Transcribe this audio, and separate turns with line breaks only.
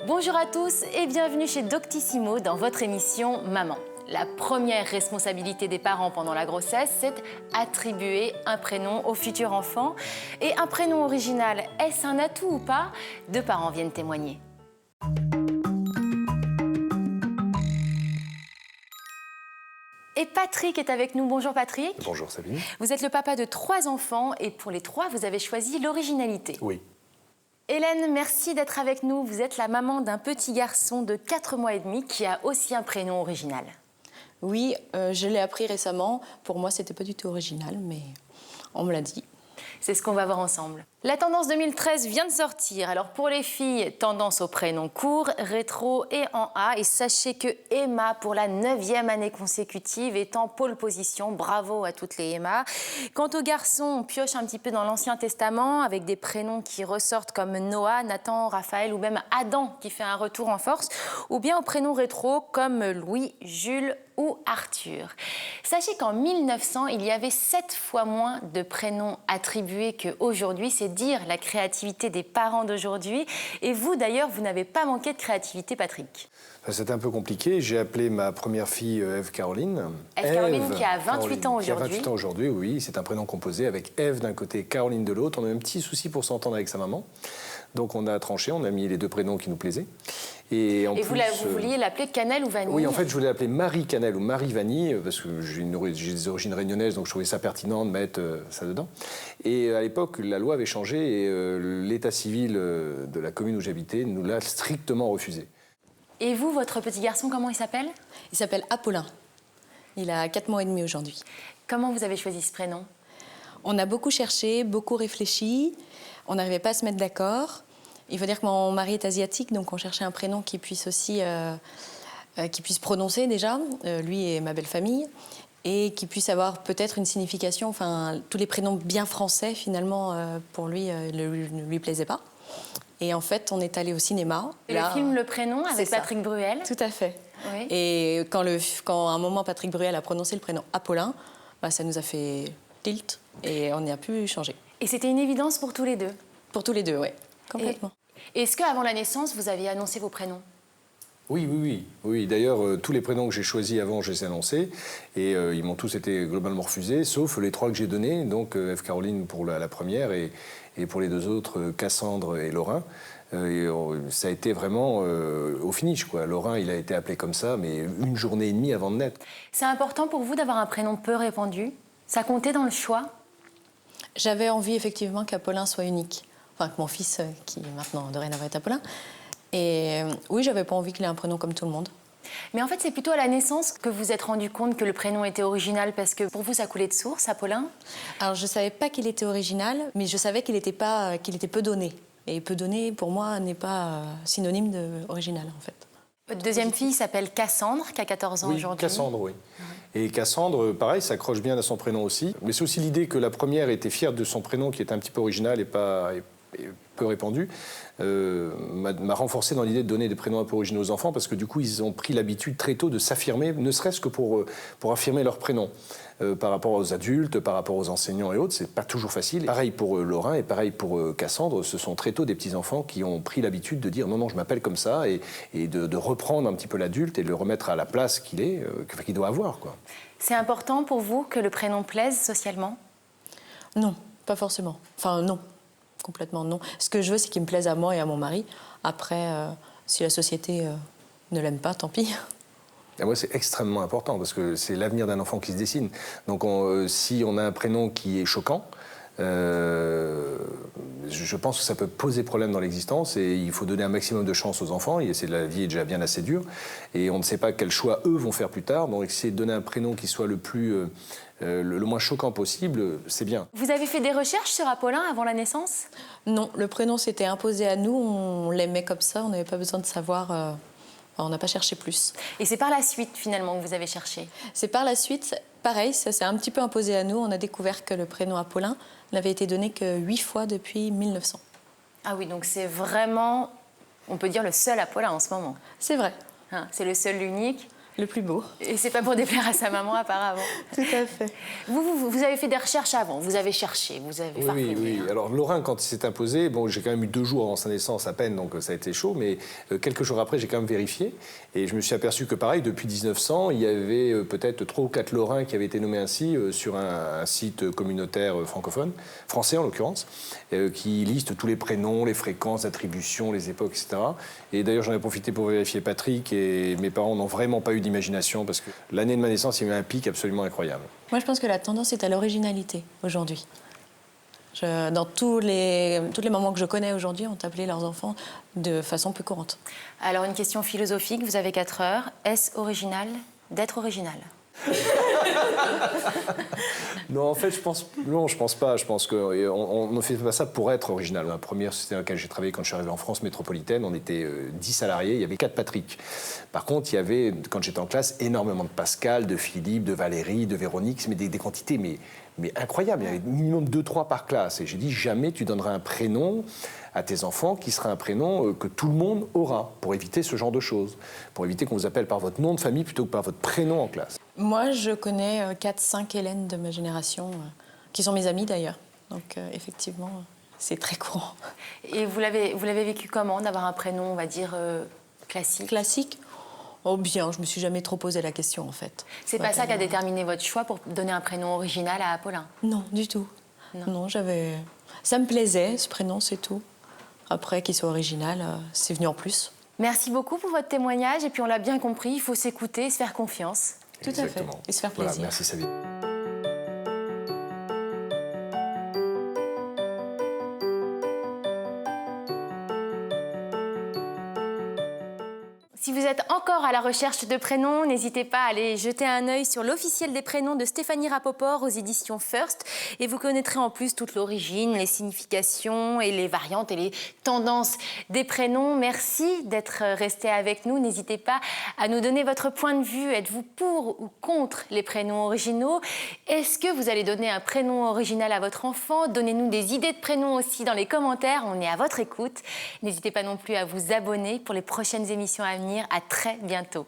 Bonjour à tous et bienvenue chez Doctissimo dans votre émission Maman. La première responsabilité des parents pendant la grossesse, c'est attribuer un prénom au futur enfant. Et un prénom original, est-ce un atout ou pas? Deux parents viennent témoigner. Et Patrick est avec nous. Bonjour Patrick.
Bonjour Sabine.
Vous êtes le papa de 3 enfants et pour les 3, vous avez choisi l'originalité.
Oui.
Hélène, merci d'être avec nous. Vous êtes la maman d'un petit garçon de 4 mois et demi qui a aussi un prénom original.
Oui, je l'ai appris récemment. Pour moi, c'était pas du tout original, mais on me l'a dit.
C'est ce qu'on va voir ensemble. La tendance 2013 vient de sortir. Alors pour les filles, tendance au prénom court, rétro et en A. Et sachez que Emma, pour la 9e année consécutive, est en pole position. Bravo à toutes les Emma. Quant aux garçons, on pioche un petit peu dans l'Ancien Testament avec des prénoms qui ressortent comme Noah, Nathan, Raphaël ou même Adam qui fait un retour en force. Ou bien aux prénoms rétro comme Louis, Jules ou Arthur. Sachez qu'en 1900, il y avait 7 fois moins de prénoms attribués qu'aujourd'hui. C'est dire la créativité des parents d'aujourd'hui. Et vous, d'ailleurs, vous n'avez pas manqué de créativité, Patrick.
C'était un peu compliqué. J'ai appelé ma première fille Ève Caroline.
Ève Caroline qui a 28 ans aujourd'hui.
Qui a 28 ans aujourd'hui, oui. C'est un prénom composé avec Ève d'un côté et Caroline de l'autre. On a eu un petit souci pour s'entendre avec sa maman. Donc on a tranché, on a mis les 2 prénoms qui nous plaisaient. Et
vous vouliez l'appeler Cannelle ou Vanille?
Oui, en fait, je voulais l'appeler Marie Cannelle ou Marie Vanille, parce que j'ai des origines réunionnaises, donc je trouvais ça pertinent de mettre ça dedans. Et à l'époque, la loi avait changé et l'état civil de la commune où j'habitais nous l'a strictement refusé.
Et vous, votre petit garçon, comment il s'appelle?
Il s'appelle Apollin. Il a 4 mois et demi aujourd'hui.
Comment vous avez choisi ce prénom?
On a beaucoup cherché, beaucoup réfléchi. On n'arrivait pas à se mettre d'accord. Il faut dire que mon mari est asiatique, donc on cherchait un prénom qui puisse aussi qui puisse prononcer déjà, lui et ma belle famille, et qui puisse avoir peut-être une signification. Enfin, tous les prénoms bien français, finalement, pour lui, ne lui plaisaient pas. Et en fait, on est allé au cinéma.
Et le film Le Prénom avec Patrick Bruel.
Tout à fait.
Oui.
Et quand à un moment Patrick Bruel a prononcé le prénom Apollin, ça nous a fait tilt et on n'y a plus changé.
Et c'était une évidence pour tous les deux?
Pour tous les deux, oui, complètement.
Et est-ce qu'avant la naissance, vous aviez annoncé vos prénoms?
Oui. D'ailleurs, tous les prénoms que j'ai choisis avant, je les ai annoncés. Et ils m'ont tous été globalement refusés, sauf les 3 que j'ai donnés. Donc, Ève Caroline pour la première et pour les 2 autres, Cassandre et Laurin. Ça a été vraiment au finish, quoi. Laurin, il a été appelé comme ça, mais une journée et demie avant de naître.
C'est important pour vous d'avoir un prénom peu répandu? Ça comptait dans le choix?
J'avais envie, effectivement, qu'Apollin soit unique. Enfin, que mon fils, qui maintenant dorénavant est Apollin. Et oui, j'avais pas envie qu'il ait un prénom comme tout le monde.
Mais en fait, c'est plutôt à la naissance que vous vous êtes rendu compte que le prénom était original, parce que pour vous, ça coulait de source, Apollin? Alors,
je savais pas qu'il était original, mais je savais qu'il était peu donné. Et peu donné, pour moi, n'est pas synonyme d'original, en fait.
Votre deuxième fille s'appelle Cassandre, qui a 14 ans aujourd'hui.
Oui, Cassandre, oui. Et Cassandre, pareil, s'accroche bien à son prénom aussi. Mais c'est aussi l'idée que la première était fière de son prénom, qui était un petit peu original et peu répandu, m'a renforcé dans l'idée de donner des prénoms un peu originaux aux enfants, parce que du coup, ils ont pris l'habitude très tôt de s'affirmer, ne serait-ce que pour affirmer leur prénom. Par rapport aux adultes, par rapport aux enseignants et autres, c'est pas toujours facile. Pareil pour Laurin et pareil pour Cassandre, ce sont très tôt des petits-enfants qui ont pris l'habitude de dire non, je m'appelle comme ça, et de reprendre un petit peu l'adulte et de le remettre à la place qu'il doit avoir, quoi.
C'est important pour vous que le prénom plaise socialement?
Non, pas forcément. Enfin, non. Complètement non. Ce que je veux, c'est qu'il me plaise à moi et à mon mari. Après, si la société ne l'aime pas, tant pis.
Et moi, c'est extrêmement important, parce que c'est l'avenir d'un enfant qui se dessine. Donc, si on a un prénom qui est choquant, je pense que ça peut poser problème dans l'existence, et il faut donner un maximum de chance aux enfants. La vie est déjà bien assez dure, et on ne sait pas quel choix eux vont faire plus tard. Donc, essayer de donner un prénom qui soit le moins choquant possible, c'est bien.
Vous avez fait des recherches sur Apollin avant la naissance?
Non, le prénom s'était imposé à nous, on l'aimait comme ça, on n'avait pas besoin de savoir, on n'a pas cherché plus.
Et c'est par la suite, finalement, que vous avez cherché?
C'est par la suite, pareil, ça s'est un petit peu imposé à nous. On a découvert que le prénom Apollin n'avait été donné que 8 fois depuis 1900.
Ah oui, donc c'est vraiment, on peut dire, le seul Apollin en ce moment.
C'est vrai.
Hein, c'est le seul, l'unique.
Le plus beau.
Et c'est pas pour déplaire à sa maman, apparemment.
Tout à fait.
Vous avez fait des recherches avant, vous avez cherché, vous avez farfouillé.
Oui. Alors Lorrain, quand il s'est imposé, bon, j'ai quand même eu 2 jours avant sa naissance à peine, donc ça a été chaud, mais quelques jours après, j'ai quand même vérifié. Et je me suis aperçu que pareil, depuis 1900, il y avait peut-être 3 ou 4 Lorrains qui avaient été nommés ainsi sur un site communautaire francophone, français en l'occurrence, qui liste tous les prénoms, les fréquences, attributions, les époques, etc. Et d'ailleurs, j'en ai profité pour vérifier Patrick, et mes parents n'ont vraiment pas eu d'imagination parce que l'année de ma naissance, il y a eu un pic absolument incroyable.
Moi, je pense que la tendance est à l'originalité aujourd'hui. Dans tous les mamans que je connais aujourd'hui ont appelé leurs enfants de façon plus courante.
Alors, une question philosophique, vous avez 4 heures. Est-ce original d'être original?
Non, en fait, je pense pas. Je pense qu'on ne fait pas ça pour être original. La première société dans laquelle j'ai travaillé quand je suis arrivé en France métropolitaine, on était 10 salariés, il y avait 4 Patrick. Par contre, il y avait, quand j'étais en classe, énormément de Pascal, de Philippe, de Valérie, de Véronique, mais des quantités mais incroyables. Il y avait minimum 2-3 par classe. Et j'ai dit, jamais tu donneras un prénom à tes enfants qui sera un prénom que tout le monde aura, pour éviter ce genre de choses, pour éviter qu'on vous appelle par votre nom de famille plutôt que par votre prénom en classe.
Moi, je connais 4-5 Hélène de ma génération, qui sont mes amies d'ailleurs. Donc, effectivement, c'est très courant.
Et vous l'avez vécu comment, d'avoir un prénom, on va dire, classique?
Classique? Oh bien, je me suis jamais trop posé la question, en fait.
C'est pas ça qui a déterminé votre choix pour donner un prénom original à Apollin?
Non, du tout. Non, ça me plaisait, ce prénom, c'est tout. Après, qu'il soit original, c'est venu en plus.
Merci beaucoup pour votre témoignage. Et puis, on l'a bien compris, il faut s'écouter, se faire confiance.
Tout à fait. Et se faire plaisir.
Voilà, merci Sabine.
Si vous êtes encore à la recherche de prénoms, n'hésitez pas à aller jeter un œil sur l'officiel des prénoms de Stéphanie Rapoport aux éditions First. Et vous connaîtrez en plus toute l'origine, les significations et les variantes et les tendances des prénoms. Merci d'être resté avec nous. N'hésitez pas à nous donner votre point de vue. Êtes-vous pour ou contre les prénoms originaux? Est-ce que vous allez donner un prénom original à votre enfant? Donnez-nous des idées de prénoms aussi dans les commentaires. On est à votre écoute. N'hésitez pas non plus à vous abonner pour les prochaines émissions à venir. À très bientôt.